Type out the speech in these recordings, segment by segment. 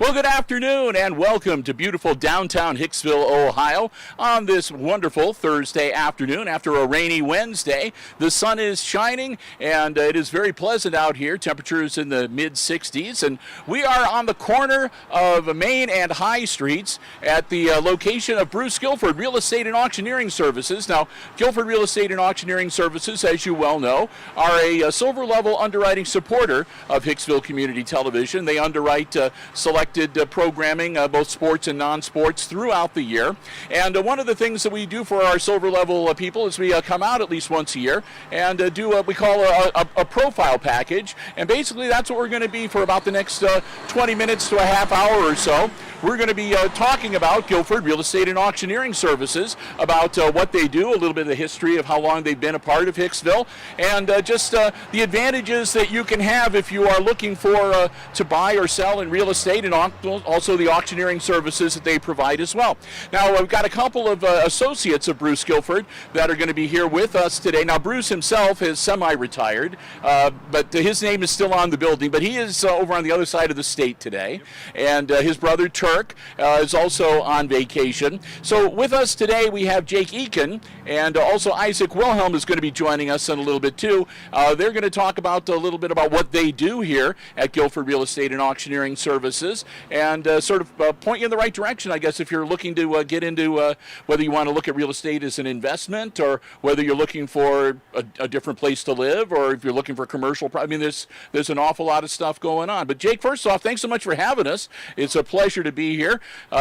Well, good afternoon and welcome to beautiful downtown Hicksville, Ohio on this wonderful Thursday afternoon after a rainy Wednesday. The sun is shining and it is very pleasant out here. Temperatures in the mid-60s, and we are on the corner of Main and High Streets at the location of Bruce Guilford Real Estate and Auctioneering Services. Now, Guilford Real Estate and Auctioneering Services, as you well know, are a Silver Level underwriting supporter of Hicksville Community Television. They underwrite selected programming, both sports and non-sports, throughout the year. And one of the things that we do for our Silver Level people is we come out at least once a year and do what we call a profile package. And basically that's what we're going to be for about the next 20 minutes to a half hour or so. We're going to be talking about Guilford Real Estate and Auctioneering Services, about what they do, a little bit of the history of how long they've been a part of Hicksville, and just the advantages that you can have if you are looking for to buy or sell in real estate, and also the auctioneering services that they provide as well. Now, we've got a couple of associates of Bruce Guilford that are going to be here with us today. Now, Bruce himself is semi-retired, but his name is still on the building, but he is over on the other side of the state today, and his brother Turk is also on vacation. So with us today we have Jake Eakin, and also Isaac Wilhelm is going to be joining us in a little bit too. They're going to talk about a little bit about what they do here at Guilford Real Estate and Auctioneering Services, and sort of point you in the right direction, I guess, if you're looking to get into whether you want to look at real estate as an investment, or whether you're looking for a different place to live, or if you're looking for commercial. I mean, there's an awful lot of stuff going on. But Jake, first off, thanks so much for having us. It's a pleasure to be here.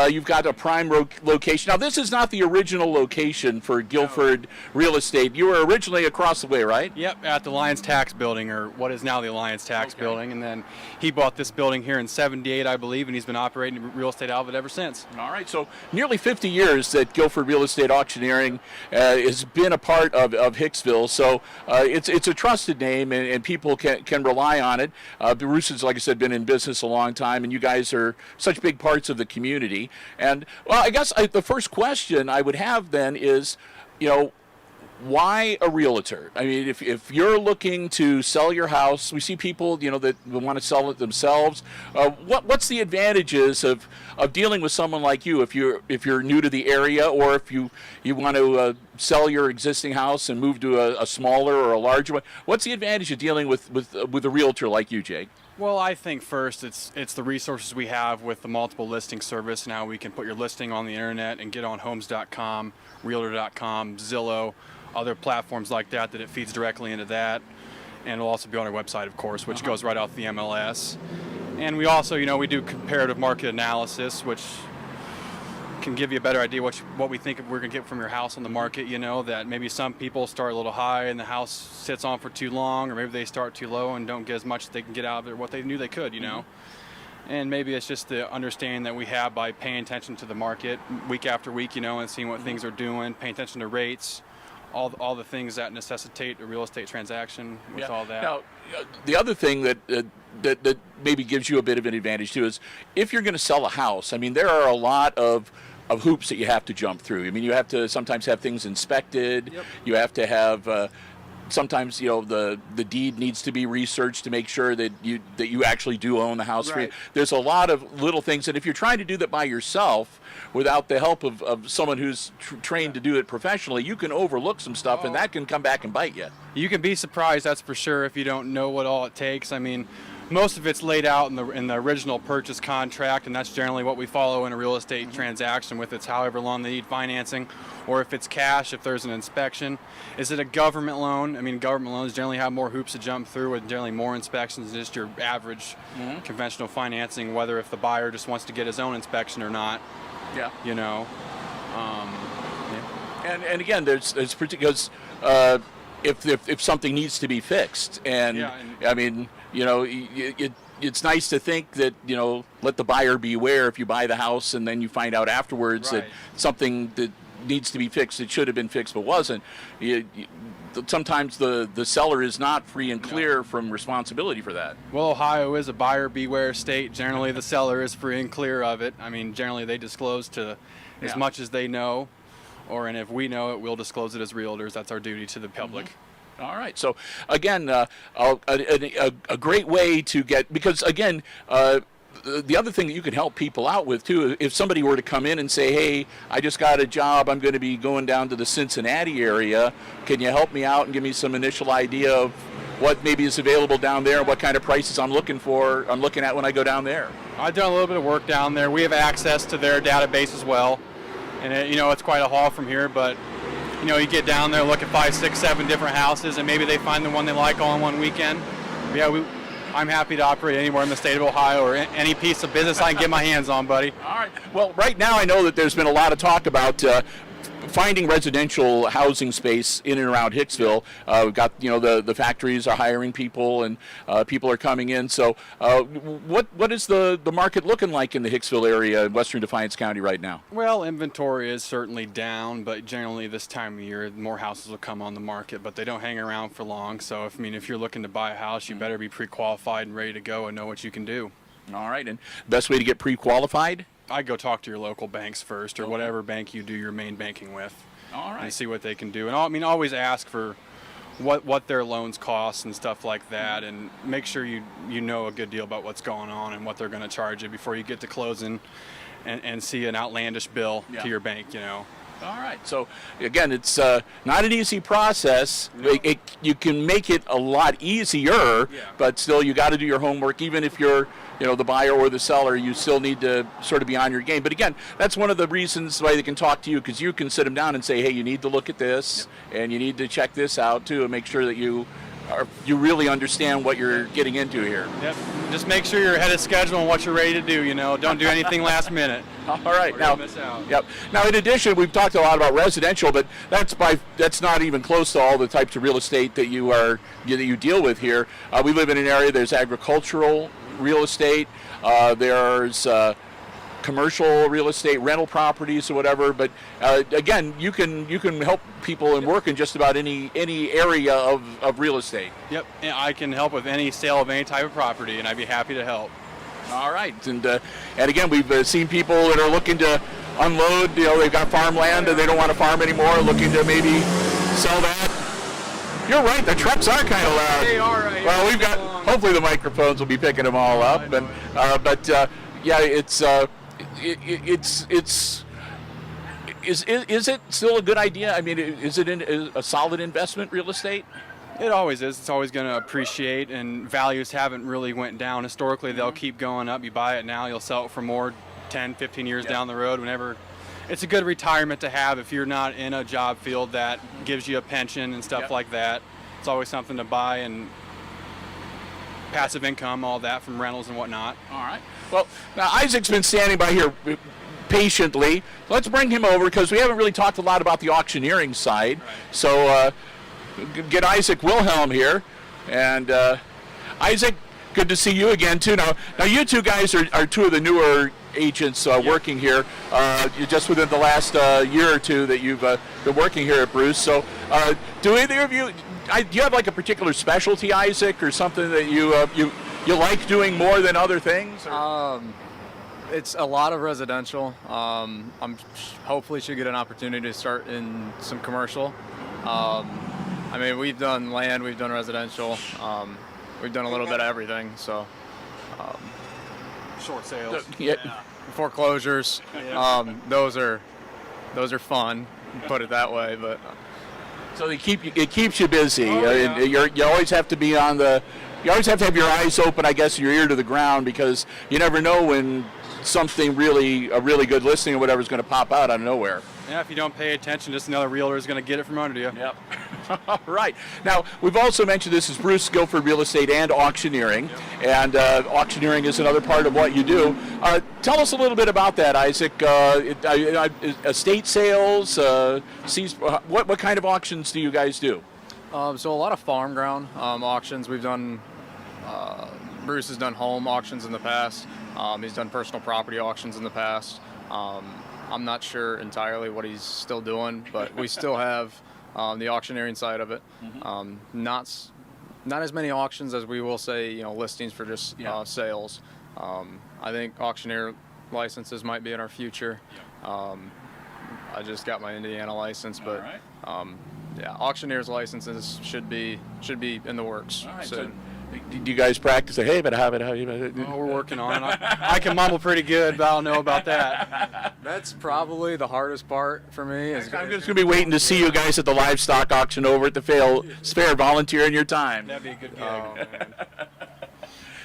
You've got a prime location. Now, this is not the original location for Guilford Real Estate. You were originally across the way, right? Yep, at the Alliance Tax Building, or what is now the Alliance Tax Building, and then he bought this building here in '78, I believe, and he's been operating real estate out of it ever since. All right, so nearly 50 years that Guilford Real Estate Auctioneering has been a part of Hicksville, so it's a trusted name, and people can rely on it. Bruce has, like I said, been in business a long time, and you guys are such big parts of the community. And, well, I guess the first question I would have then is, why a realtor? I mean, if you're looking to sell your house, we see people, that want to sell it themselves. What's the advantages of dealing with someone like you if you're new to the area, or if you want to sell your existing house and move to a smaller or a larger one? What's the advantage of dealing with a realtor like you, Jake? Well, I think first it's the resources we have with the multiple listing service. Now we can put your listing on the internet and get on homes.com, realtor.com, Zillow, other platforms like that it feeds directly into that. And it'll also be on our website, of course, which goes right off the MLS. And we also, we do comparative market analysis, which can give you a better idea what we think we're going to get from your house on the market. That maybe some people start a little high and the house sits on for too long, or maybe they start too low and don't get as much as they can get out of it, what they knew they could, And maybe it's just the understanding that we have by paying attention to the market week after week, and seeing what things are doing, paying attention to rates, all the things that necessitate a real estate transaction with all that. Now, the other thing that maybe gives you a bit of an advantage too is if you're going to sell a house. I mean, there are a lot of hoops that you have to jump through. I mean, you have to sometimes have things inspected. Yep. You have to have sometimes the deed needs to be researched to make sure that you actually do own the house. Right. There's a lot of little things, and if you're trying to do that by yourself without the help of someone who's trained to do it professionally, you can overlook some stuff, and that can come back and bite you. You can be surprised, that's for sure, if you don't know what all it takes. I mean, most of it's laid out in the original purchase contract, and that's generally what we follow in a real estate transaction, with it's however long they need financing, or if it's cash, if there's an inspection. Is it a government loan? I mean, government loans generally have more hoops to jump through, and generally more inspections than just your average conventional financing, whether if the buyer just wants to get his own inspection or not. Yeah. And again, there's because if something needs to be fixed, and I mean, it's nice to think that let the buyer beware if you buy the house and then you find out afterwards that something that needs to be fixed, it should have been fixed but wasn't. Sometimes the seller is not free and clear from responsibility for that. Well, Ohio is a buyer beware state. Generally, the seller is free and clear of it. I mean, generally they disclose to as much as they know, and if we know it, we'll disclose it as realtors. That's our duty to the public. All right. So again, a great way to get, because again, the other thing that you can help people out with too, if somebody were to come in and say, hey, I just got a job, I'm going to be going down to the Cincinnati area, can you help me out and give me some initial idea of what maybe is available down there and what kind of prices I'm looking at when I go down there? I've done a little bit of work down there. We have access to their database as well, and it's quite a haul from here, but you get down there, look at 5, 6, 7 different houses, and maybe they find the one they like all in one weekend. Yeah, I'm happy to operate anywhere in the state of Ohio or any piece of business I can get my hands on, buddy. All right. Well, right now I know that there's been a lot of talk about finding residential housing space in and around Hicksville. We've got, the factories are hiring people and people are coming in. So what is the market looking like in the Hicksville area in Western Defiance County right now? Well, inventory is certainly down, but generally this time of year, more houses will come on the market, but they don't hang around for long. So, if you're looking to buy a house, you better be pre-qualified and ready to go and know what you can do. All right. And best way to get pre-qualified? I'd go talk to your local banks first, or whatever bank you do your main banking with. All right. And see what they can do. And always ask for what their loans cost and stuff like that, and make sure you know a good deal about what's going on and what they're going to charge you before you get to closing and see an outlandish bill to your bank. All right. So, again, it's not an easy process. No. You can make it a lot easier, but still you got to do your homework. Even if you're, the buyer or the seller, you still need to sort of be on your game. But, again, that's one of the reasons why they can talk to you, because you can sit them down and say, hey, you need to look at this, and you need to check this out, too, and make sure that you really understand what you're getting into here. Yep. Just make sure you're ahead of schedule and what you're ready to do. Don't do anything last minute. All right. Now, miss out. Yep. Now, in addition, we've talked a lot about residential, but that's not even close to all the types of real estate that you deal with here. We live in an area. There's agricultural real estate. There's commercial real estate, rental properties or whatever. But again, you can help people and work in just about any area of real estate. Yep, and I can help with any sale of any type of property, and I'd be happy to help. All right, and again, we've seen people that are looking to unload. They've got farmland and they don't want to farm anymore, looking to maybe sell that. You're right, the trucks are kind of loud. They are. Right. Well, we've got. Hopefully, the microphones will be picking them all up, but yeah, it's. Is it still a good idea? I mean, is it a solid investment, real estate? It always is. It's always going to appreciate, and values haven't really went down. Historically, they'll keep going up. You buy it now, you'll sell it for more 10, 15 years down the road. Whenever it's a good retirement to have if you're not in a job field that gives you a pension and stuff like that. It's always something to buy, and passive income, all that from rentals and whatnot. All right. Well, now Isaac's been standing by here patiently. Let's bring him over because we haven't really talked a lot about the auctioneering side. Right. So get Isaac Wilhelm here. And Isaac, good to see you again, too. Now you two guys are two of the newer agents working here just within the last year or two that you've been working here at Bruce. So do either of you, do you have like a particular specialty, Isaac, or something that you like doing more than other things? It's a lot of residential. I'm hopefully should get an opportunity to start in some commercial. I mean, we've done land, we've done residential, we've done a little bit of everything. So short sales, foreclosures, those are fun, put it that way. But so it keeps you busy. Oh, You always have to be on the. You always have to have your eyes open, I guess, your ear to the ground, because you never know when something a really good listing or whatever is going to pop out of nowhere. Yeah, if you don't pay attention, just another realtor is going to get it from under you. Yep. All right. Now, we've also mentioned this is Bruce Guilford Real Estate and Auctioneering, and auctioneering is another part of what you do. Tell us a little bit about that, Isaac. Estate sales, what kind of auctions do you guys do? So a lot of farm ground auctions. We've done, Bruce has done home auctions in the past. He's done personal property auctions in the past. I'm not sure entirely what he's still doing, but we still have the auctioneering side of it. Not as many auctions as we will say, listings for just sales. I think auctioneer licenses might be in our future. I just got my Indiana license, but auctioneer's licenses should be in the works. All right. soon. Do you guys practice? Hey, but how? Oh, we're working on it. I can mumble pretty good, but I don't know about that. That's probably the hardest part for me. I'm just going to be waiting to see you guys at the livestock auction over at the fair, volunteering your time. That'd be a good gig. Oh, man.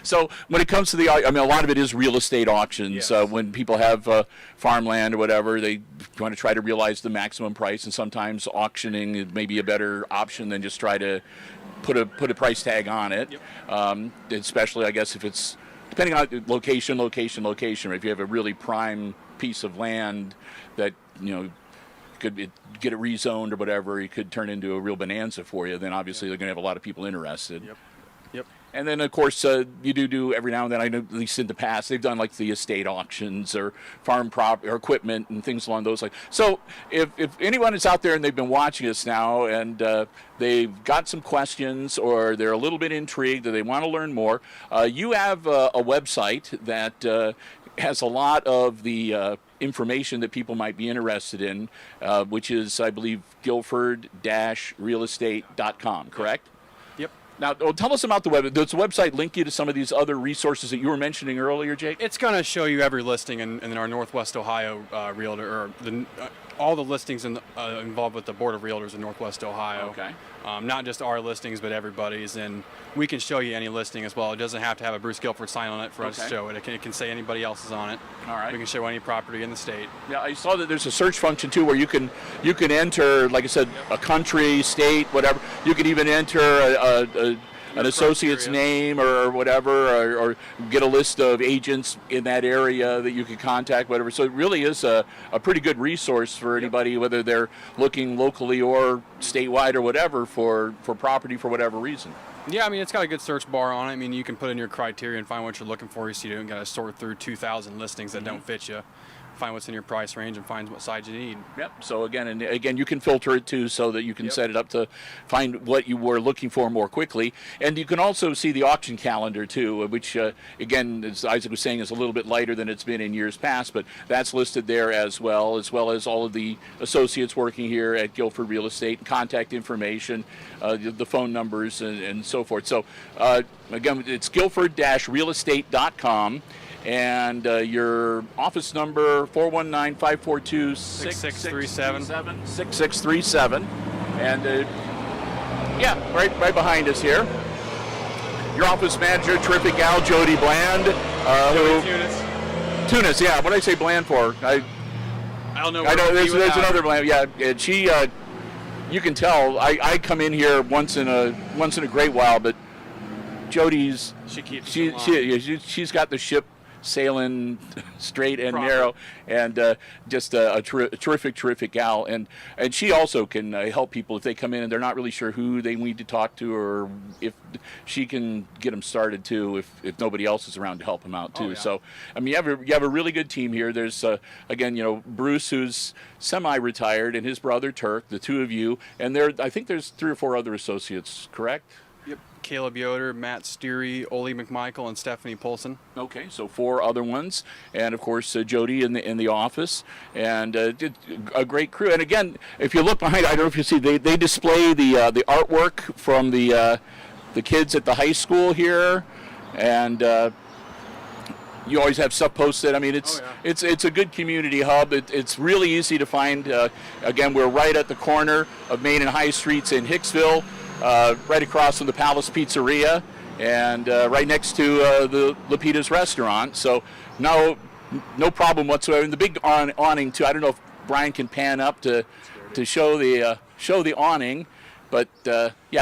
So when it comes to a lot of it is real estate auctions. Yes. When people have farmland or whatever, they want to try to realize the maximum price, and sometimes auctioning is maybe a better option than just try to put a price tag on it. Yep. Especially, I guess, if it's depending on location. If you have a really prime piece of land that could get it rezoned or whatever, it could turn into a real bonanza for you. Then obviously they're going to have a lot of people interested. Yep. And then, of course, you do every now and then, I know at least in the past, they've done like the estate auctions or farm prop or equipment and things along those lines. So if anyone is out there and they've been watching us now and they've got some questions or they're a little bit intrigued or they want to learn more, you have a website that has a lot of the information that people might be interested in, which is, I believe, Guilford-realestate.com, correct? Yep. Now, tell us about the web. Does the website link you to some of these other resources that you were mentioning earlier, Jake? It's going to show you every listing in our Northwest Ohio realtor, or all the listings involved with the Board of Realtors in Northwest Ohio. Okay. Not just our listings, but everybody's. And we can show you any listing as well. It doesn't have to have a Bruce Guilford sign on it for us to show it. It can say anybody else is on it. All right. We can show any property in the state. Yeah, I saw that there's a search function too where you can enter, like I said, a country, state, whatever. You can even enter an associate's name or whatever, or get a list of agents in that area that you can contact, whatever. So it really is a pretty good resource for anybody, whether they're looking locally or statewide or whatever for property for whatever reason. Yeah, I mean, it's got a good search bar on it. I mean, you can put in your criteria and find what you're looking for. So you don't got to sort through 2,000 listings that don't fit you. Find what's in your price range and find what size you need. Yep. So again, you can filter it too, so that you can set it up to find what you were looking for more quickly. And you can also see the auction calendar too, which again, as Isaac was saying, is a little bit lighter than it's been in years past, but that's listed there as well as all of the associates working here at Guilford Real Estate, contact information, the phone numbers, and so forth. So again, it's Guilford-realestate.com. And your office number, 419-542-6637. 6637. And right behind us here. Your office manager, terrific gal, Jody Bland. Tunis, yeah. What did I say Bland for? I don't know. I know there's another Bland. Yeah, and she. You can tell. I come in here once in a great while, but Jody's. She's got the ship sailing straight and narrow, and just a terrific gal, and she also can help people if they come in and they're not really sure who they need to talk to, or if she can get them started too if nobody else is around to help them out too. Oh, yeah. So I mean, you have a really good team here. There's again, Bruce, who's semi-retired, and his brother Turk, the two of you, and I think there's 3 or 4 other associates, correct? Yep. Caleb Yoder, Matt Steary, Ole McMichael, and Stephanie Polson. Okay, so 4 other ones, and of course Jody in the office, and a great crew. And again, if you look behind, I don't know if you see, they display the artwork from the kids at the high school here, and you always have stuff posted. I mean, it's a good community hub. It's really easy to find. Again, we're right at the corner of Main and High Streets in Hicksville. Right across from the Palace Pizzeria, and right next to the Lapita's restaurant. So no problem whatsoever. And the big awning too. I don't know if Brian can pan up to show the awning, but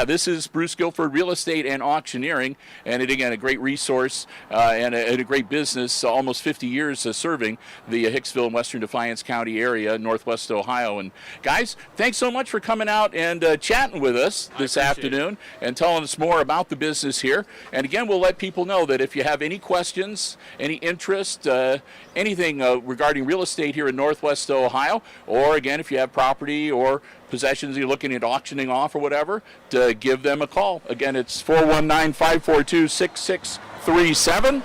this is Bruce Guilford Real Estate and Auctioneering, and again a great resource and a great business. Almost 50 years serving the Hicksville and Western Defiance County area, Northwest Ohio. And guys, thanks so much for coming out and chatting with us this afternoon and telling us more about the business here. And again, we'll let people know that if you have any questions, any interest, anything regarding real estate here in Northwest Ohio, or again, if you have property or possessions you're looking at auctioning off or whatever, to give them a call. Again, it's 419-542-6637,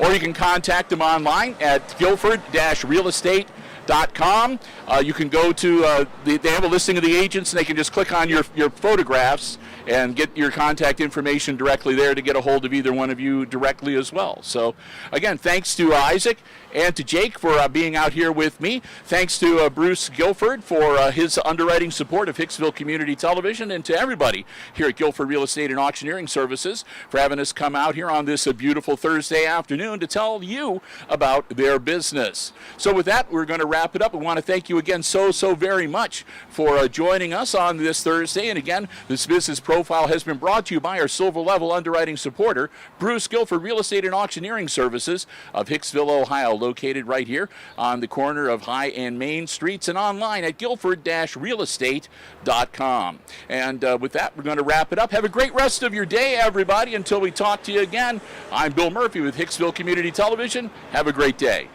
or you can contact them online at Guilford-realestate.com. HIX-TV.com. You can go to, they have a listing of the agents, and they can just click on your photographs and get your contact information directly there to get a hold of either one of you directly as well. So, again, thanks to Isaac and to Jake for being out here with me. Thanks to Bruce Guilford for his underwriting support of Hicksville Community Television, and to everybody here at Guilford Real Estate and Auctioneering Services for having us come out here on this beautiful Thursday afternoon to tell you about their business. So with that, we're going to wrap it up. We want to thank you again so very much for joining us on this Thursday. And again, this business profile has been brought to you by our Silver Level underwriting supporter, Bruce Guilford Real Estate and Auctioneering Services of Hicksville, Ohio, located right here on the corner of High and Main Streets, and online at guilford-realestate.com. And with that, we're going to wrap it up. Have a great rest of your day, everybody. Until we talk to you again, I'm Bill Murphy with Hicksville Community Television. Have a great day.